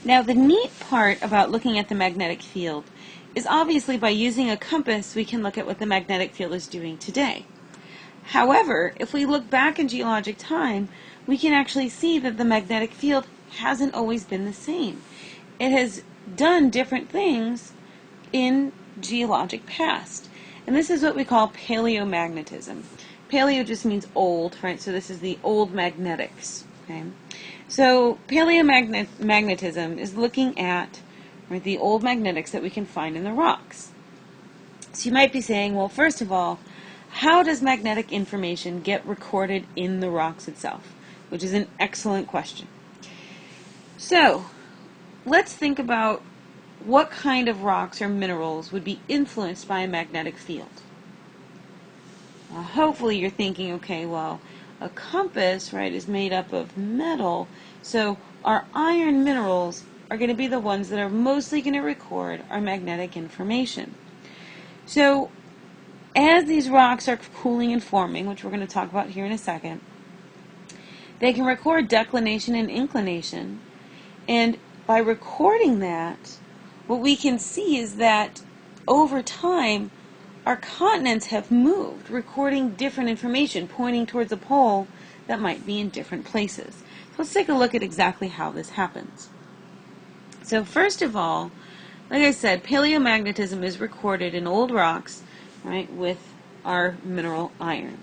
Now, the neat part about looking at the magnetic field is obviously by using a compass, we can look at what the magnetic field is doing today. However, if we look back in geologic time, we can actually see that the magnetic field hasn't always been the same. It has done different things in geologic past. And this is what we call paleomagnetism. Paleo just means old, right? So this is the old magnetics. Okay? So paleomagnetism is looking at, right, the old magnetics that we can find in the rocks. So you might be saying, well, first of all, how does magnetic information get recorded in the rocks itself? Which is an excellent question. So let's think about what kind of rocks or minerals would be influenced by a magnetic field. Hopefully you're thinking, okay, well, a compass, right, is made up of metal, so our iron minerals are going to be the ones that are mostly going to record our magnetic information. So as these rocks are cooling and forming, which we're going to talk about here in a second, they can record declination and inclination, and by recording that, what we can see is that over time, our continents have moved, recording different information, pointing towards a pole that might be in different places. So let's take a look at exactly how this happens. So first of all, like I said, paleomagnetism is recorded in old rocks, right, with our mineral iron.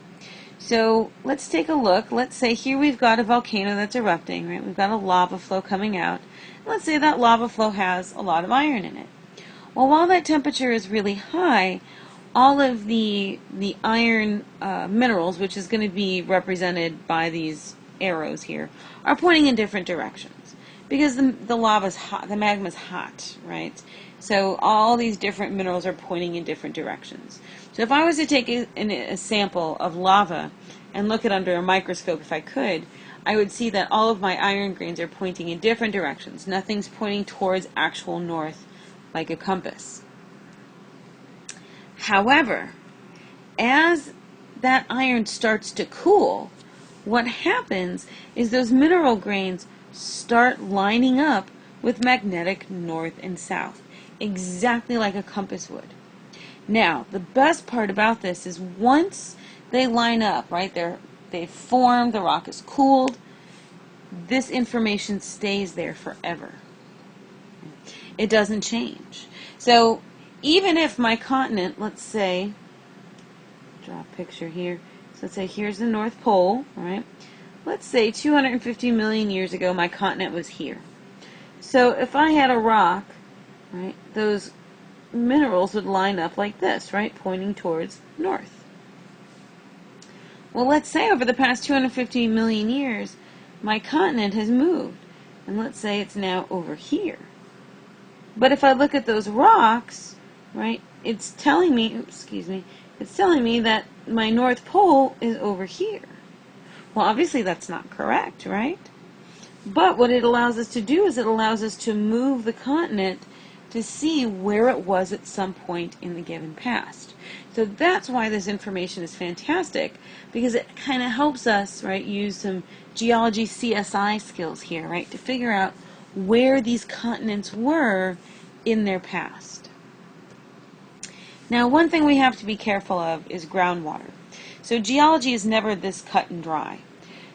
So let's take a look. Let's say here we've got a volcano that's erupting, right? We've got a lava flow coming out. Let's say that lava flow has a lot of iron in it. Well, while that temperature is really high, all of the iron minerals, which is going to be represented by these arrows here, are pointing in different directions because the lava's hot, the magma's hot, right? So all these different minerals are pointing in different directions. So if I was to take a sample of lava and look at it under a microscope, if I could, I would see that all of my iron grains are pointing in different directions. Nothing's pointing towards actual north like a compass. However, as that iron starts to cool, what happens is those mineral grains start lining up with magnetic north and south, exactly like a compass would. Now, the best part about this is once they line up, right, they've formed, the rock is cooled, this information stays there forever. It doesn't change. So even if my continent, let's say, draw a picture here, so let's say here's the North Pole, right? Let's say 250 million years ago my continent was here. So if I had a rock, right, those minerals would line up like this, right, pointing towards north. Well, let's say over the past 250 million years, my continent has moved, and let's say it's now over here. But if I look at those rocks, right, it's telling me, it's telling me that my North Pole is over here. Well, obviously that's not correct, right? But what it allows us to do is it allows us to move the continent to see where it was at some point in the given past. So that's why this information is fantastic, because it kind of helps us, right, use some geology CSI skills here, right, to figure out where these continents were in their past. Now, one thing we have to be careful of is groundwater. So geology is never this cut and dry.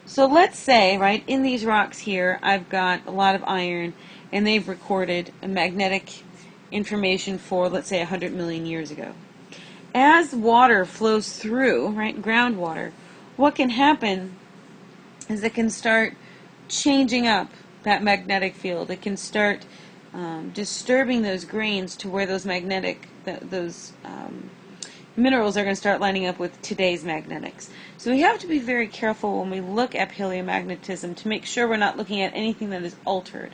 So let's say, right, in these rocks here, I've got a lot of iron, and they've recorded a magnetic information for, let's say, 100 million years ago. As water flows through, right, groundwater, what can happen is it can start changing up that magnetic field. It can start disturbing those grains to where those minerals are going to start lining up with today's magnetics. So we have to be very careful when we look at paleomagnetism to make sure we're not looking at anything that is altered,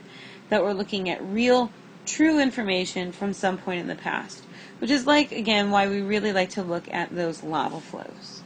that we're looking at real, true information from some point in the past, which is like, again, why we really like to look at those lava flows.